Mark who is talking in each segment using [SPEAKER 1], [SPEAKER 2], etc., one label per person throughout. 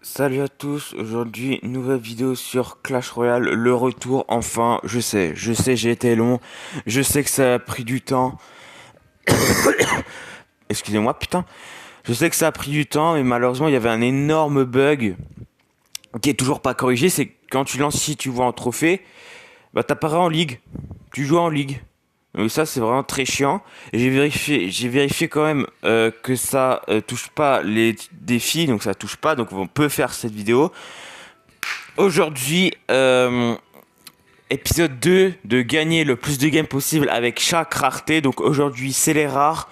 [SPEAKER 1] Salut à tous, aujourd'hui nouvelle vidéo sur Clash Royale, le retour enfin, je sais j'ai été long, je sais que ça a pris du temps, excusez-moi putain, je sais que ça a pris du temps mais malheureusement il y avait un énorme bug qui est toujours pas corrigé, c'est que quand tu lances si tu vois en trophée, bah t'apparais en ligue, tu joues en ligue. Donc ça c'est vraiment très chiant. Et j'ai vérifié quand même que ça touche pas les défis, donc ça touche pas, donc on peut faire cette vidéo. Aujourd'hui, épisode 2 de gagner le plus de games possible avec chaque rareté. Donc aujourd'hui, c'est les rares.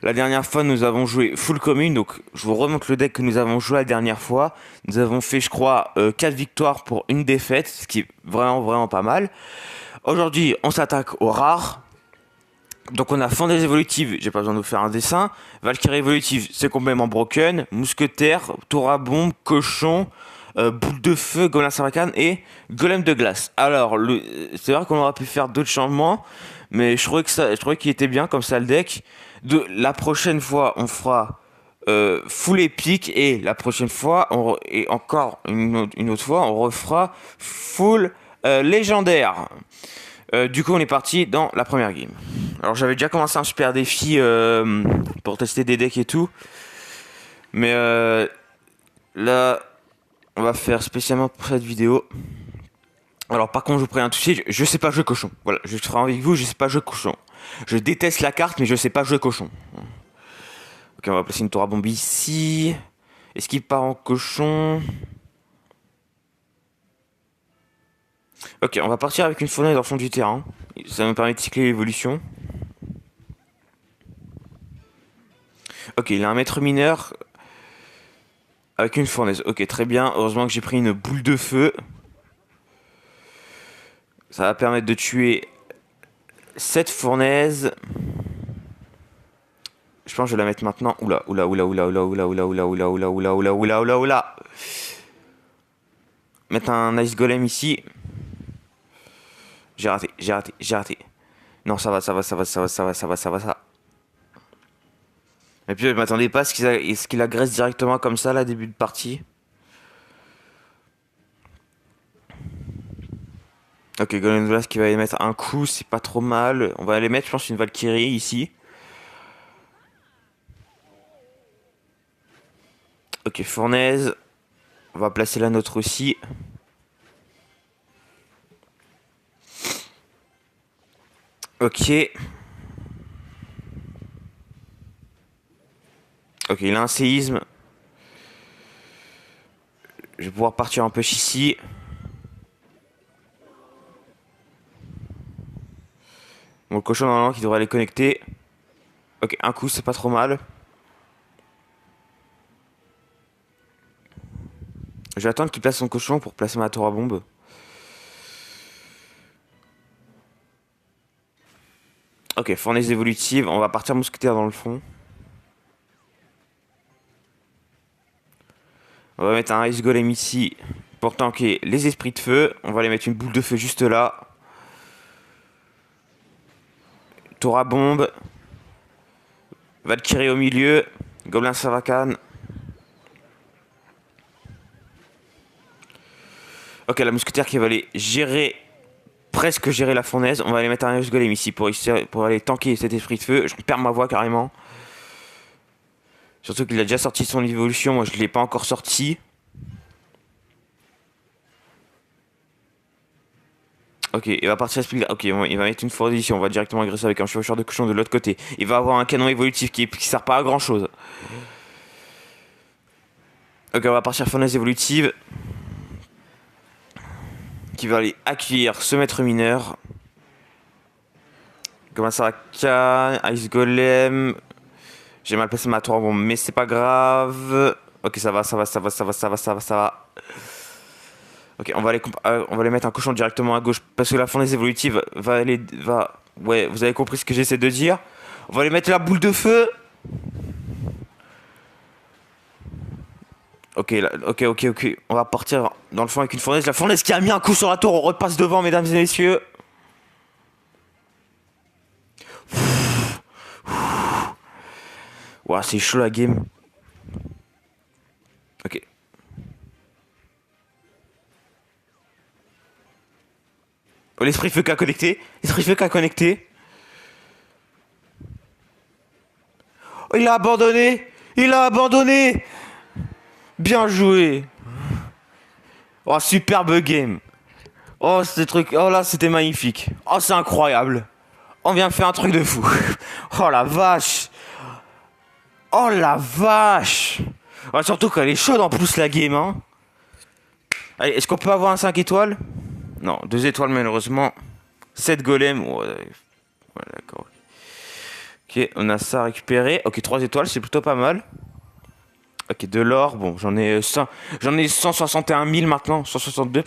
[SPEAKER 1] La dernière fois, nous avons joué full commune. Donc je vous remonte le deck que nous avons joué la dernière fois. Nous avons fait, je crois, 4 victoires pour une défaite, ce qui est vraiment, vraiment pas mal. Aujourd'hui, on s'attaque aux rares. Donc on a Fondaise évolutive, j'ai pas besoin de vous faire un dessin. Valkyrie évolutive, c'est complètement broken. Mousquetaire, tour à bombe, cochon, boule de feu, golem sarbacane et golem de glace. Alors c'est vrai qu'on aurait pu faire d'autres changements, mais je trouvais qu'il était bien comme ça le deck. La prochaine fois on fera full épique et la prochaine fois et encore une autre fois on refera full légendaire. Du coup, on est parti dans la première game. Alors, j'avais déjà commencé un super défi pour tester des decks et tout. Mais là, on va faire spécialement pour cette vidéo. Alors, par contre, je vous préviens tout de suite, je sais pas jouer cochon. Voilà, je serai avec vous, je sais pas jouer cochon. Je déteste la carte, mais je sais pas jouer cochon. Ok, on va placer une tour à bombe ici. Est-ce qu'il part en cochon? Ok, on va partir avec une fournaise dans le fond du terrain. Ça me permet de cycler l'évolution. Ok, il a un maître mineur avec une fournaise. Ok, très bien. Heureusement que j'ai pris une boule de feu. Ça va permettre de tuer cette fournaise. Je pense que je vais la mettre maintenant. Oula, oula, oula, oula, oula, oula, oula, oula, oula, oula, oula, oula, oula, oula, oula. Mettre un ice golem ici. J'ai raté, j'ai raté, j'ai raté. Non, ça va, ça va, ça va, ça va, ça va, ça va, ça va, ça. Et puis je m'attendais pas à ce qu'il agresse directement comme ça là, début de partie. Ok, Golden Blast qui va aller mettre un coup, c'est pas trop mal. On va aller mettre, je pense, une Valkyrie ici. Ok, fournaise. On va placer la nôtre aussi. Ok. Ok, il a un séisme. Je vais pouvoir partir un peu ici. Bon, le cochon normalement qui devrait les connecter. Ok, un coup, c'est pas trop mal. Je vais attendre qu'il place son cochon pour placer ma tour à bombe. Ok, fournaise évolutive. On va partir mousquetaire dans le fond. On va mettre un ice golem ici pour tanker les esprits de feu. On va aller mettre une boule de feu juste là. Tour à bombe. Valkyrie au milieu. Gobelin Savacan. Ok, la mousquetaire qui va aller gérer, presque gérer la fournaise. On va aller mettre un ice golem ici pour aller tanker cet esprit de feu. Je perds ma voix carrément. Surtout qu'il a déjà sorti son évolution. Moi, je l'ai pas encore sorti. Ok, il va partir à Spilga. Ok, bon, il va mettre une fournaise ici. On va directement agresser avec un chevaucheur de cochon de l'autre côté. Il va avoir un canon évolutif qui sert pas à grand chose. Ok, on va partir fournaise évolutive. Qui va aller accueillir ce maître mineur. Comment ça va? Ice Golem. J'ai mal placé ma tour, bon, mais c'est pas grave. Ok, ça va, ça va, ça va, ça va, ça va, ça va, ça va. Ok, on va aller mettre un cochon directement à gauche parce que la fournaise évolutive va aller, va. Ouais, vous avez compris ce que j'essaie de dire. On va aller mettre la boule de feu. Ok, là, ok, ok, ok. On va partir dans le fond avec une fournaise. La fournaise qui a mis un coup sur la tour. On repasse devant, mesdames et messieurs. Ouah, c'est chaud la game. Ok. Oh, l'esprit feu qui a connecté. L'esprit feu qui a connecté. Oh, il a abandonné. Il a abandonné. Bien joué. Oh, superbe game. Oh, ce truc. Oh là, c'était magnifique. Oh, c'est incroyable. On vient de faire un truc de fou. Oh la vache. Oh la vache. Oh, surtout qu'elle est chaude en plus la game, hein. Allez, est-ce qu'on peut avoir un 5 étoiles? Non, 2 étoiles malheureusement. 7 golems. Ouais, ouais, d'accord. Ok, on a ça récupéré. Ok, 3 étoiles, c'est plutôt pas mal. Ok, de l'or. Bon, j'en ai 161 000 maintenant. 162.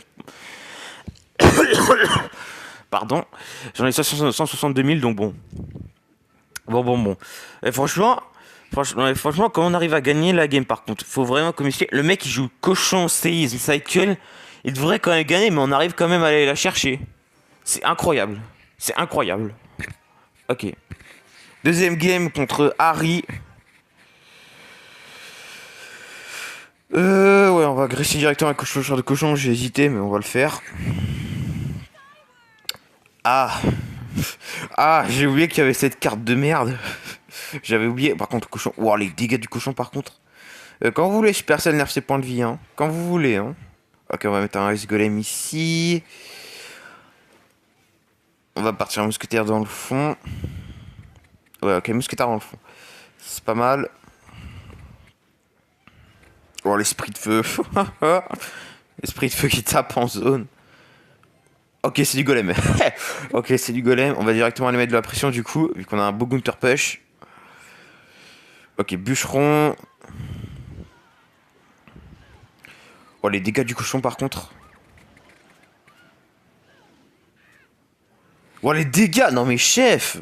[SPEAKER 1] Pardon. J'en ai 162 000, donc bon. Bon. Et franchement, comment on arrive à gagner la game par contre? Faut vraiment communiquer. Le mec, il joue cochon, séisme, cycle. Il devrait quand même gagner, mais on arrive quand même à aller la chercher. C'est incroyable. C'est incroyable. Ok. Deuxième game contre Harry. Ouais, on va agresser directement avec cochon de cochon. J'ai hésité, mais on va le faire. Ah. Ah, j'ai oublié qu'il y avait cette carte de merde. J'avais oublié. Par contre, cochon. Wow, les dégâts du cochon, par contre. Quand vous voulez, personne nerf ses points de vie, hein. Quand vous voulez, hein. Ok, on va mettre un ice golem ici. On va partir en mousquetaire dans le fond. Ouais, ok, mousquetaire dans le fond. C'est pas mal. Oh, l'esprit de feu. L'esprit de feu qui tape en zone. Ok, c'est du golem. Ok, c'est du golem. On va directement aller mettre de la pression du coup, vu qu'on a un beau Gunter Push. Ok, bûcheron. Oh, les dégâts du cochon par contre. Oh, les dégâts. Non mais chef.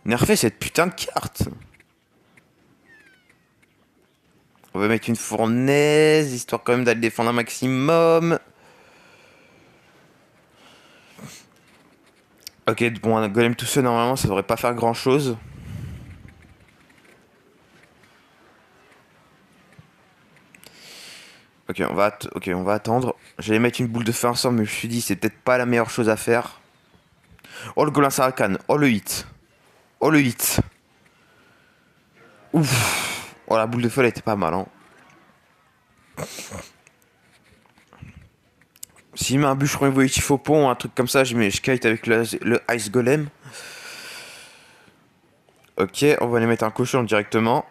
[SPEAKER 1] Nerfez cette putain de carte. On va mettre une fournaise, histoire quand même d'aller défendre un maximum. Ok, bon, un golem tout seul, normalement, ça devrait pas faire grand chose. Ok, on va attendre. J'allais mettre une boule de feu ensemble, mais je me suis dit, c'est peut-être pas la meilleure chose à faire. Oh, le golem Sarakan. Oh, le hit. Oh, le hit. Ouf. Oh, la boule de feu, elle était pas mal, hein. S'il met un bûcheron évolutif au pont, un truc comme ça, je kite avec le Ice Golem. Ok, on va aller mettre un cochon directement.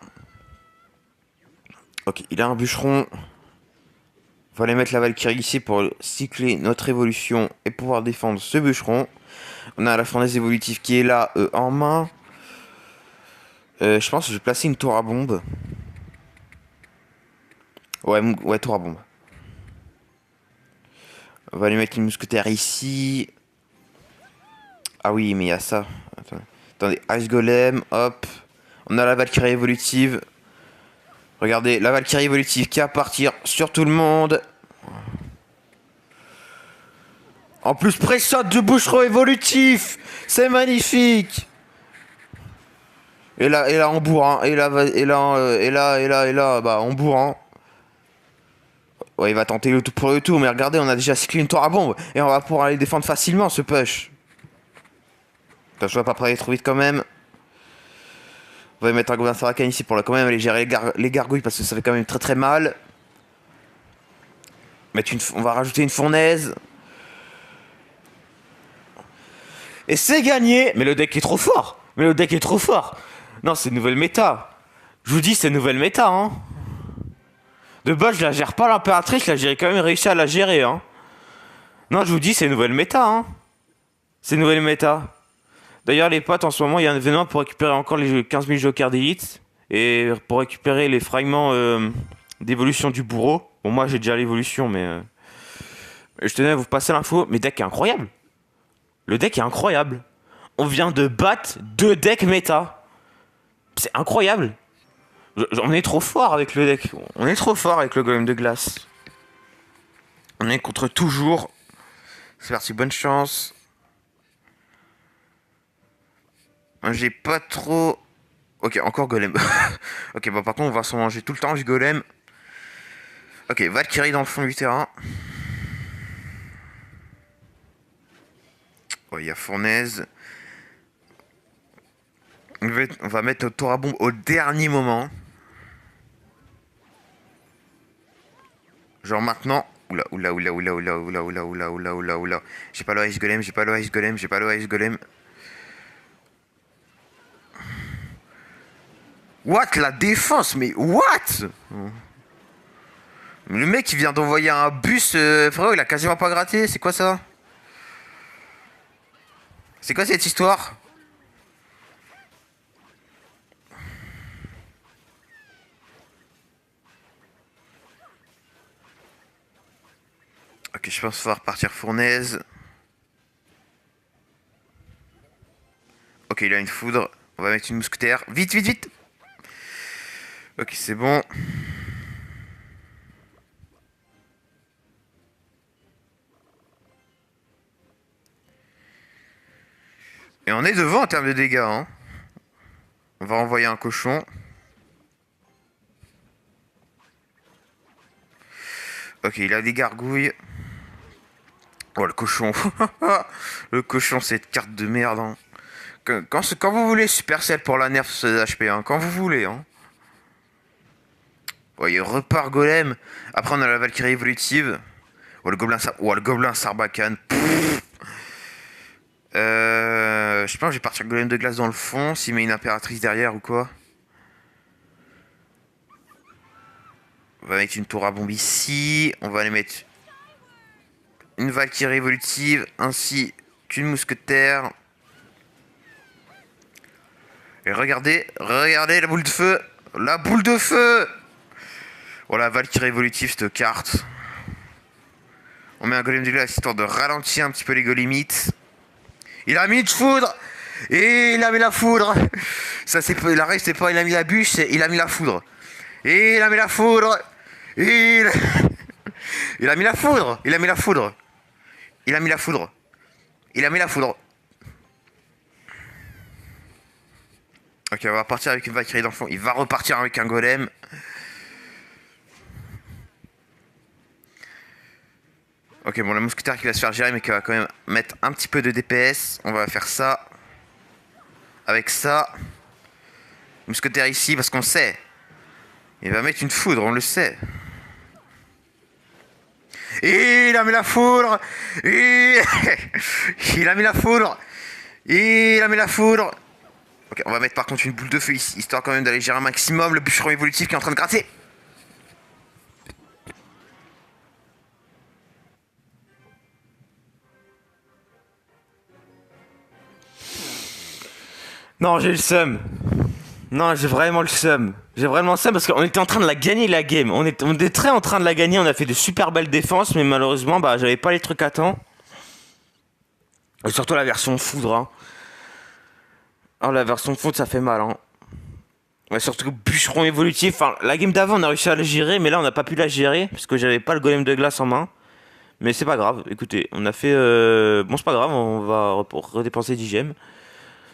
[SPEAKER 1] Ok, il a un bûcheron. On va aller mettre la Valkyrie ici pour cycler notre évolution et pouvoir défendre ce bûcheron. On a la fournaise évolutive qui est là en main. Je pense que je vais placer une tour à bombe. Ouais, tour à bombe. On va aller mettre une mousquetaire ici. Ah oui, mais il y a ça. Attendez, Ice Golem, hop. On a la Valkyrie évolutive. Regardez, la Valkyrie évolutive qui va partir sur tout le monde. En plus, pression de bûcheron évolutif. C'est magnifique. Et là, on bourre, hein. Et là, bah, on bourre, hein. Ouais, il va tenter le tout pour le tout, mais regardez, on a déjà cyclé une tour à bombe. Et on va pouvoir aller défendre facilement ce push. Je vais pas aller trop vite quand même. On va mettre un Goblin Sarakan ici pour quand même aller gérer les gargouilles parce que ça fait quand même très très mal. On va rajouter une fournaise. Et c'est gagné. Mais le deck est trop fort. Non, c'est une nouvelle méta. Je vous dis, c'est une nouvelle méta, hein. De base, je la gère pas l'impératrice, là, j'ai quand même réussi à la gérer, hein. Non, je vous dis, c'est une nouvelle méta, hein. C'est une nouvelle méta. D'ailleurs, les potes, en ce moment, il y a un événement pour récupérer encore les 15 000 jokers d'élite. Et pour récupérer les fragments d'évolution du bourreau. Bon, moi, j'ai déjà l'évolution, mais... je tenais à vous passer l'info. Mais deck est incroyable. Le deck est incroyable. On vient de battre 2 decks méta. C'est incroyable. On est trop fort avec le deck. On est trop fort avec le golem de glace. On est contre toujours. C'est parti, bonne chance. J'ai pas trop... Ok, encore golem. Ok, bah par contre, on va s'en manger tout le temps du golem. Ok, Valkyrie dans le fond du terrain. Oh, il y a fournaise. On va mettre au tour à bombe au dernier moment. Genre maintenant. Oula, oula, oula, oula, oula, oula, oula, oula, oula, oula, oula. J'ai pas le ice golem, j'ai pas le ice golem, j'ai pas le ice golem. What? La défense? Mais what? Le mec il vient d'envoyer un bus, frérot, il a quasiment pas gratté, c'est quoi ça? C'est quoi cette histoire? Ok, je pense qu'il va repartir fournaise. Ok, il a une foudre. On va mettre une mousquetaire. Vite, vite, vite. Ok, c'est bon. Et on est devant en termes de dégâts, hein. On va envoyer un cochon. Ok, il a des gargouilles. Oh, le cochon. Le cochon, cette carte de merde, hein. Quand vous voulez, Supercell pour la nerf ce HP, hein. Quand vous voulez, hein. Oh, il repart golem. Après, on a la Valkyrie évolutive. Oh, le gobelin Sarbacane. Je pense que je vais partir golem de glace dans le fond. S'il met une impératrice derrière ou quoi. On va mettre une tour à bombe ici. On va aller mettre une Valkyrie évolutive ainsi qu'une mousquetaire. Et regardez, regardez la boule de feu. La boule de feu. Voilà, Valkyrie évolutive cette carte. On met un golem de glace histoire de ralentir un petit peu les golemites. Il a mis une foudre. Et il a mis la foudre. Ça c'est pas, la règle c'est pas il a mis la bûche, c'est il a mis la foudre. Et il a mis la foudre. Et il a mis la foudre. Il a mis la foudre. Il a mis la foudre. Il a mis la foudre. Ok, on va partir avec une Valkyrie dans le fond. Il va repartir avec un golem. Ok, bon, la mousquetaire qui va se faire gérer, mais qui va quand même mettre un petit peu de DPS. On va faire ça. Avec ça. Mousquetaire ici, parce qu'on sait. Il va mettre une foudre, on le sait. Et il a mis la foudre. Et il a mis la foudre. Et il a mis la foudre. Ok, on va mettre par contre une boule de feu ici, histoire quand même d'aller gérer un maximum le bûcheron évolutif qui est en train de gratter. Non, j'ai le seum. Non, j'ai vraiment le seum. J'ai vraiment le seum parce qu'on était en train de la gagner la game. On était très en train de la gagner. On a fait de super belles défenses, mais malheureusement, bah, j'avais pas les trucs à temps. Et surtout la version foudre. Hein. Alors la version foudre, ça fait mal. Hein. Ouais, surtout bûcheron évolutif. Enfin, la game d'avant, on a réussi à la gérer, mais là, on n'a pas pu la gérer parce que j'avais pas le golem de glace en main. Mais c'est pas grave. Écoutez, on a fait. Bon, c'est pas grave. On va redépenser 10 gemmes.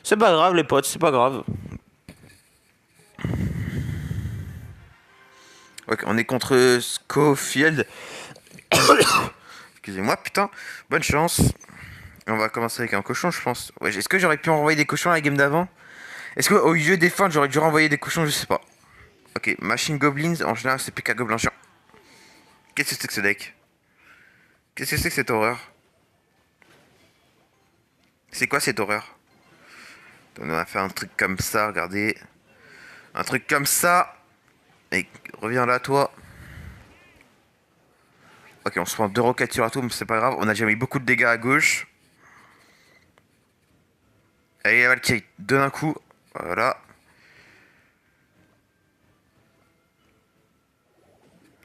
[SPEAKER 1] C'est pas grave, les potes. C'est pas grave. Ok, on est contre Schofield. Excusez-moi, putain. Bonne chance. On va commencer avec un cochon, je pense. Ouais, est-ce que j'aurais pu envoyer des cochons à la game d'avant? Est-ce qu'au lieu des feintes, j'aurais dû renvoyer des cochons? Je sais pas. Ok, Machine Goblins, en général, c'est PK Gobelin chiant. Qu'est-ce que c'est que ce deck? Qu'est-ce que c'est que cette horreur? C'est quoi cette horreur? On va faire un truc comme ça, regardez. Un truc comme ça. Et reviens là, toi. Ok, on se prend 2 roquettes sur la tour, mais c'est pas grave. On a déjà mis beaucoup de dégâts à gauche. Allez, la Valkyrie, donne un coup. Voilà.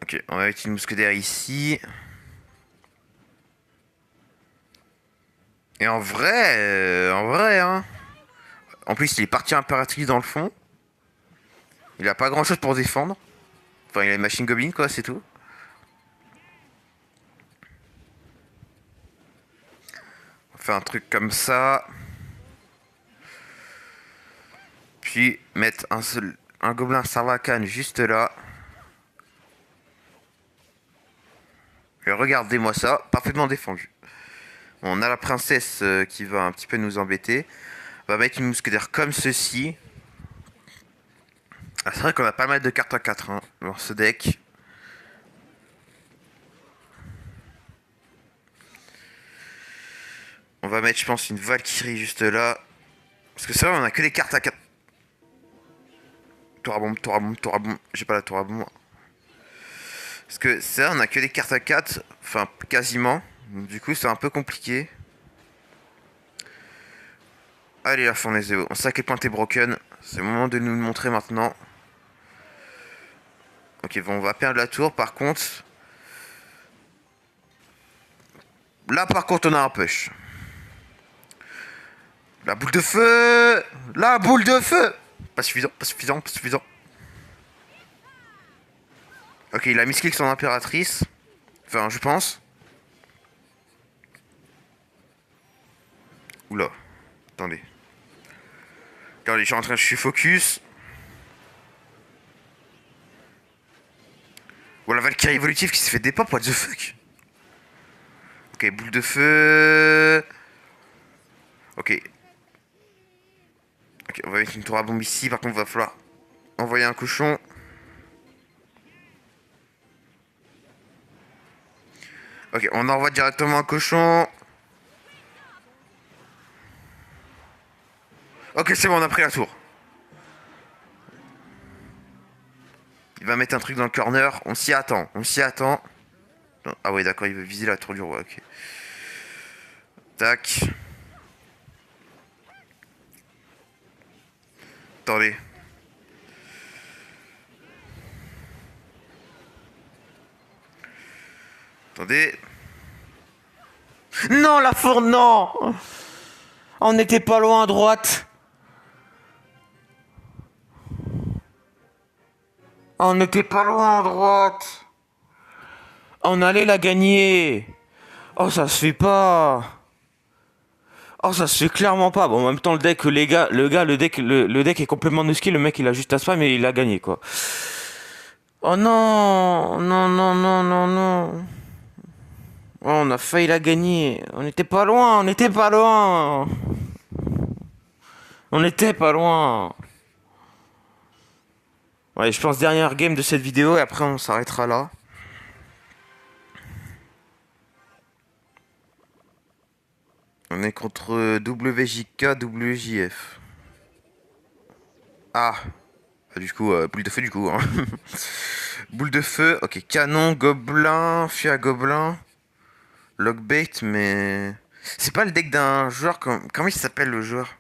[SPEAKER 1] Ok, on va mettre une mousquetaire ici. Et en vrai, hein. En plus, il est parti impératrice dans le fond. Il a pas grand chose pour défendre. Enfin, il a une machine goblin, quoi, c'est tout. On va faire un truc comme ça. Puis mettre un gobelin Sarbacane juste là. Et regardez-moi ça, parfaitement défendu. On a la princesse qui va un petit peu nous embêter. On va mettre une mousquetaire comme ceci. Ah, c'est vrai qu'on a pas mal de cartes à 4 hein, dans ce deck. On va mettre, je pense, une Valkyrie juste là. Parce que c'est vrai, on a que des cartes à 4. Tour à bombe, tour à bombe, tour à bombe. J'ai pas la tour à bombe. Parce que c'est vrai, on a que des cartes à 4. Enfin, quasiment. Donc, du coup, c'est un peu compliqué. Allez, la fournaise est haut. On sait à quel point t'es broken. C'est le moment de nous le montrer maintenant. Ok, bon, on va perdre la tour. Par contre... Là, par contre, on a un push. La boule de feu. La boule de feu. Pas suffisant, pas suffisant, pas suffisant. Ok, il a misclick son impératrice. Enfin, je pense. Oula. Attendez. Attendez, je suis focus. Oh, la Valkyrie évolutive qui s'est fait dépop, what the fuck. Ok, boule de feu. Ok. Ok, on va mettre une tour à bombe ici. Par contre, il va falloir envoyer un cochon. Ok, on envoie directement un cochon. Ok, c'est bon, on a pris la tour. Il va mettre un truc dans le corner. On s'y attend, on s'y attend. Ah ouais, d'accord, il veut viser la tour du roi, ok. Tac. Attendez. Attendez. Non, la fourne, non. On n'était pas loin à droite. On n'était pas loin à droite. On allait la gagner. Oh, ça se fait pas. Oh, ça se fait clairement pas. Bon, en même temps, le deck, le deck est complètement nusky. Le mec, il a juste à spam et il a gagné, quoi. Oh non, non, non, non, non, non. Oh, on a failli la gagner. On était pas loin, on était pas loin. On était pas loin. Ouais, je pense dernière game de cette vidéo et après on s'arrêtera là. On est contre WJK, WJF. Ah, du coup, boule de feu du coup. Hein. Boule de feu, ok, canon, gobelin, fusil à gobelin, lockbait, mais... C'est pas le deck d'un joueur comme... Comment il s'appelle le joueur?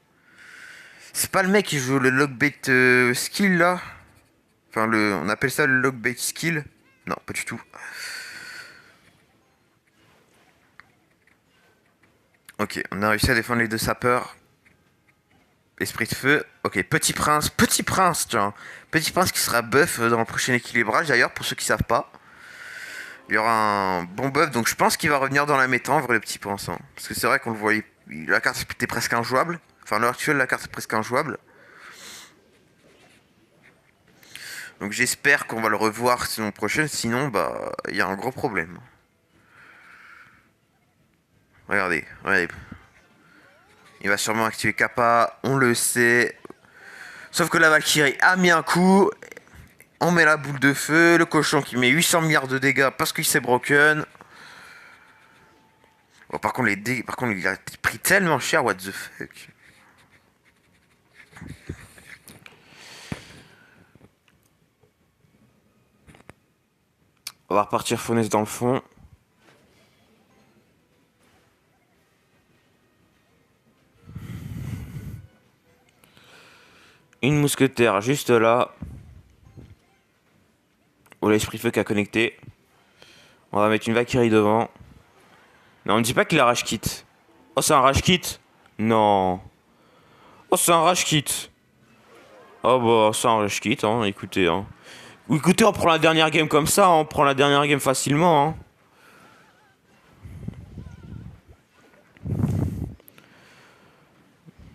[SPEAKER 1] C'est pas le mec qui joue le lockbait skill là? Enfin, on appelle ça le lockbait skill? Non, pas du tout. Ok, on a réussi à défendre les deux sapeurs. Esprit de feu. Ok, Petit Prince, tiens. Petit Prince qui sera buff dans le prochain équilibrage d'ailleurs, pour ceux qui savent pas. Il y aura un bon buff, donc je pense qu'il va revenir dans la méta en vrai, le Petit Prince. Hein. Parce que c'est vrai qu'on le voyait. La carte était presque injouable. Enfin, à l'heure actuelle, la carte est presque injouable. Donc j'espère qu'on va le revoir saison prochaine, sinon, bah, il y a un gros problème. Regardez, regardez. Il va sûrement activer Kappa, on le sait. Sauf que la Valkyrie a mis un coup. On met la boule de feu, le cochon qui met 800 milliards de dégâts parce qu'il s'est broken. Oh, par contre, il a pris tellement cher, what the fuck. On va repartir Faunès dans le fond. Une mousquetaire juste là. Oh, l'esprit feu qui a connecté. On va mettre une Valkyrie devant. Non, on ne dit pas qu'il a rage kit. Oh, c'est un rage kit. Non. Oh, c'est un rage kit. Oh, bah, c'est un rage kit, hein, écoutez, hein. Écoutez, on prend la dernière game comme ça, on prend la dernière game facilement, hein.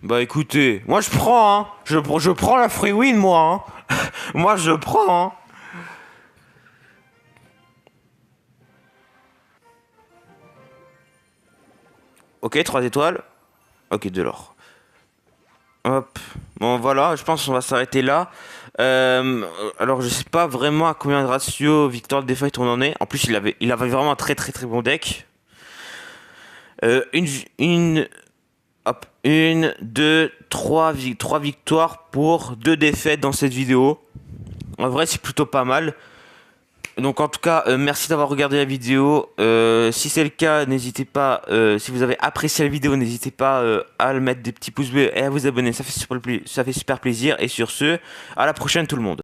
[SPEAKER 1] Bah écoutez, moi je prends, hein. Je prends la free win, moi, hein. Moi je prends, hein. Ok, 3 étoiles. Ok, de l'or. Hop. Bon, voilà, je pense qu'on va s'arrêter là. Alors, je sais pas vraiment à combien de ratio Victor de Defight on en est. En plus, il avait vraiment un très très très bon deck. Une, hop, une, deux, trois victoires pour deux défaites dans cette vidéo. En vrai, c'est plutôt pas mal. Donc en tout cas, merci d'avoir regardé la vidéo. Si c'est le cas, n'hésitez pas, si vous avez apprécié la vidéo, n'hésitez pas à le mettre des petits pouces bleus et à vous abonner. Ça fait super plaisir. Et sur ce, à la prochaine tout le monde.